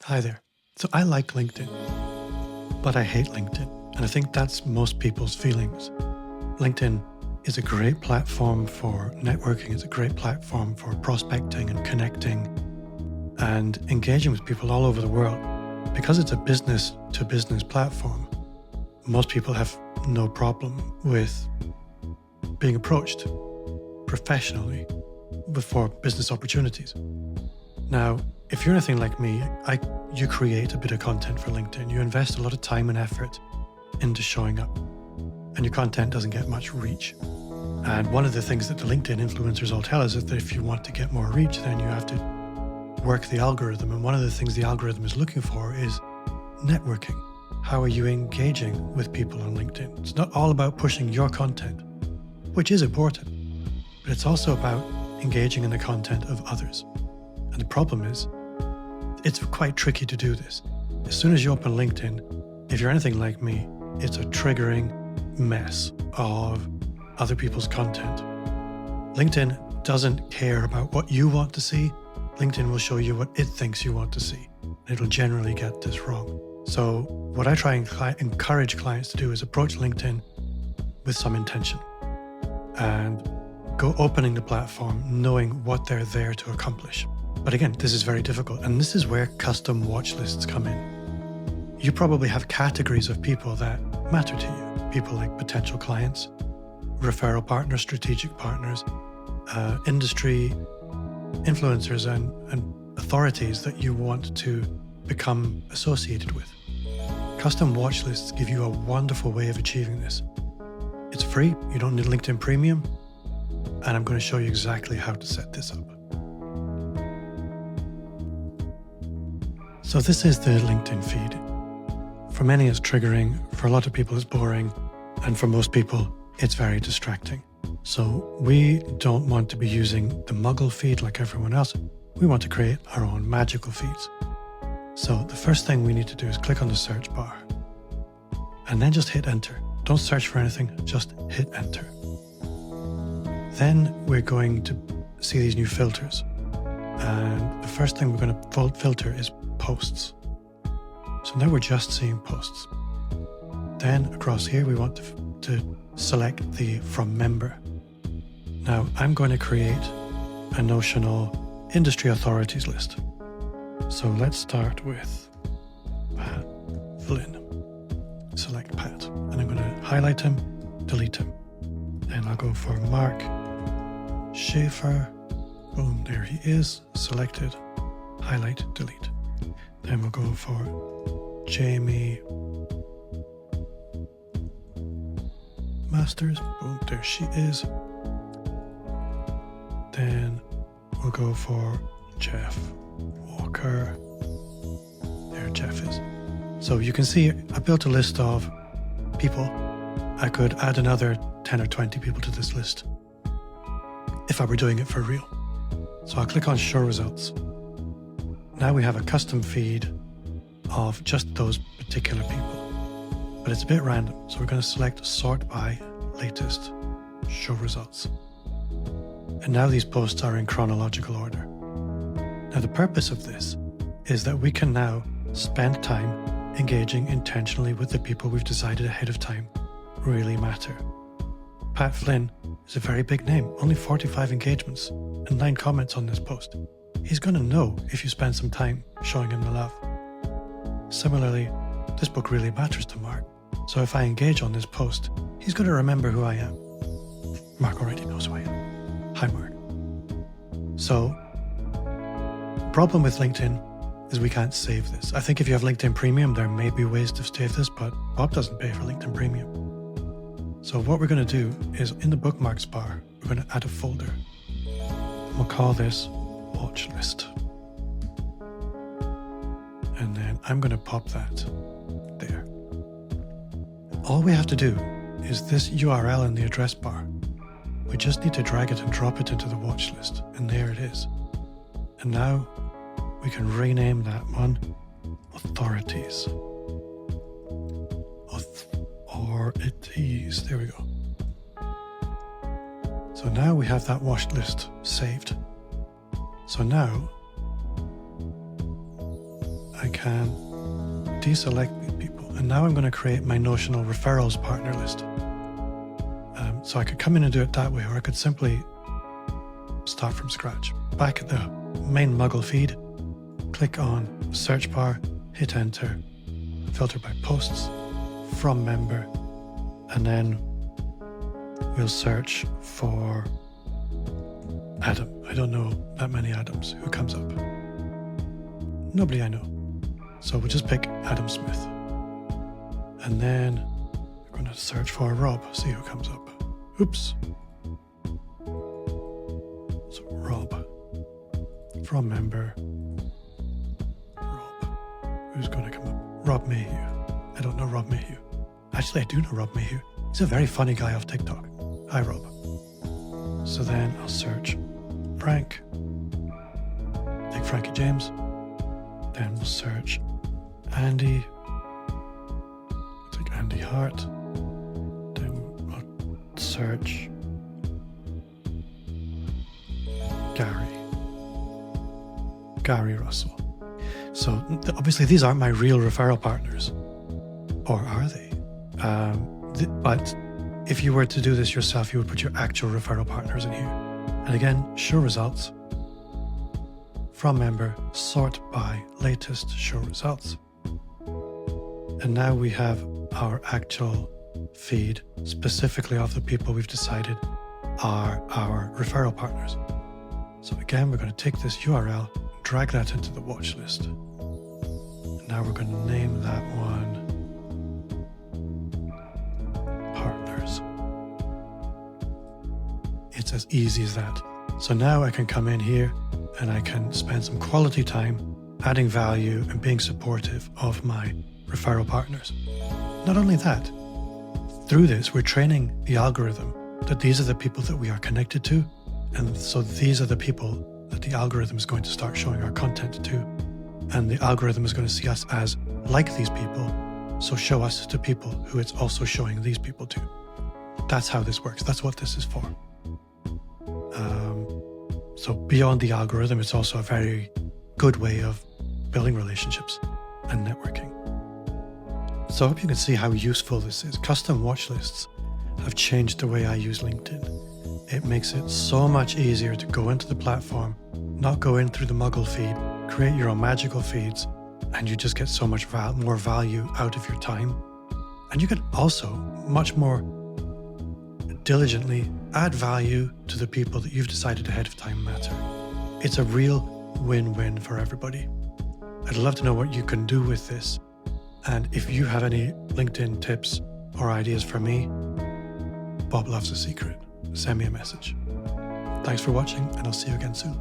Hi there. So I like LinkedIn, but I hate LinkedIn. And I think that's most people's feelings. LinkedIn is a great platform for networking. It's a great platform for prospecting and connecting and engaging with people all over the world. Because it's a business to business platform, most people have no problem with being approached professionally for business opportunities. Now, if you're anything like me, you create a bit of content for LinkedIn. You invest a lot of time and effort into showing up, and your content doesn't get much reach. And one of the things that the LinkedIn influencers all tell us is that if you want to get more reach, then you have to work the algorithm. And one of the things the algorithm is looking for is networking. How are you engaging with people on LinkedIn? It's not all about pushing your content, which is important, but it's also about engaging in the content of others. And the problem is, it's quite tricky to do this. As soon as you open LinkedIn, if you're anything like me, it's a triggering mess of other people's content. LinkedIn doesn't care about what you want to see. LinkedIn will show you what it thinks you want to see. It'll generally get this wrong. So what I try and encourage clients to do is approach LinkedIn with some intention and go opening the platform knowing what they're there to accomplish. But again, this is very difficult, and this is where custom watch lists come in. You probably have categories of people that matter to you. People like potential clients, referral partners, strategic partners, industry influencers and authorities that you want to become associated with. Custom watch lists give you a wonderful way of achieving this. It's free, you don't need LinkedIn Premium, and I'm going to show you exactly how to set this up. So this is the LinkedIn feed. For many it's triggering, for a lot of people it's boring, and for most people it's very distracting. So we don't want to be using the muggle feed like everyone else. We want to create our own magical feeds. So the first thing we need to do is click on the search bar and then just hit enter. Don't search for anything, just hit enter. Then we're going to see these new filters. And the first thing we're going to filter is posts. So now we're just seeing posts. Then across here, we want to select the from member. Now I'm going to create a notional industry authorities list. So let's start with Pat Flynn. Select Pat, and I'm going to highlight him, delete him. Then I'll go for Mark Schaefer. Boom, there he is, selected, highlight, delete. Then we'll go for Jamie Masters. Boom, there she is. Then we'll go for Jeff Walker. There Jeff is. So you can see I built a list of people. I could add another 10 or 20 people to this list if I were doing it for real. So I'll click on show results. Now we have a custom feed of just those particular people, but it's a bit random. So we're going to select sort by latest, show results. And now these posts are in chronological order. Now the purpose of this is that we can now spend time engaging intentionally with the people we've decided ahead of time really matter. Pat Flynn is a very big name, only 45 engagements and 9 comments on this post. He's going to know if you spend some time showing him the love. Similarly, this book really matters to Mark, so if I engage on this post, he's going to remember who I am. Mark already knows who I am. Hi Mark. So, the problem with LinkedIn is we can't save this. I think if you have LinkedIn Premium, there may be ways to save this, but Bob doesn't pay for LinkedIn Premium. So what we're going to do is in the bookmarks bar, we're going to add a folder. We'll call this watch list. And then I'm going to pop that there. All we have to do is this URL in the address bar. We just need to drag it and drop it into the watch list. And there it is. And now we can rename that one authorities. Authorities. There we go. So now we have that watch list saved. So now I can deselect these people. And now I'm going to create my notional referrals partner list. So I could come in and do it that way, or I could simply start from scratch. Back at the main Muggle feed, click on the search bar, hit enter, filter by posts, from member, and then we'll search for Adam. I don't know that many Adams. Who comes up? Nobody I know. So we'll just pick Adam Smith. And then we're going to search for Rob, see who comes up. Oops. So Rob. From member. Rob. Who's going to come up? Rob Mayhew. I don't know Rob Mayhew. Actually, I do know Rob Mayhew. He's a very funny guy off TikTok. Hi, Rob. So then I'll search Frank. Take Frankie James. Then we'll search Andy. Take Andy Hart. Then I'll search Gary Russell. So obviously these aren't my real referral partners. Or are they? But if you were to do this yourself, you would put your actual referral partners in here. And again, show results. From member, sort by latest show results. And now we have our actual feed, specifically of the people we've decided are our referral partners. So again, we're going to take this URL, drag that into the watch list. And now we're going to name that one Partners. It's as easy as that. So now I can come in here and I can spend some quality time adding value and being supportive of my referral partners. Not only that, through this, we're training the algorithm that these are the people that we are connected to. And so these are the people that the algorithm is going to start showing our content to. And the algorithm is going to see us as like these people. So show us to people who it's also showing these people to. That's how this works. That's what this is for. So beyond the algorithm, it's also a very good way of building relationships and networking. So I hope you can see how useful this is. Custom watch lists have changed the way I use LinkedIn. It makes it so much easier to go into the platform, not go in through the Muggle feed, create your own magical feeds, and you just get so much more value out of your time. And you can also much more diligently add value to the people that you've decided ahead of time matter. It's a real win-win for everybody. I'd love to know what you can do with this. And if you have any LinkedIn tips or ideas for me, Bob loves a secret. Send me a message. Thanks for watching, and I'll see you again soon.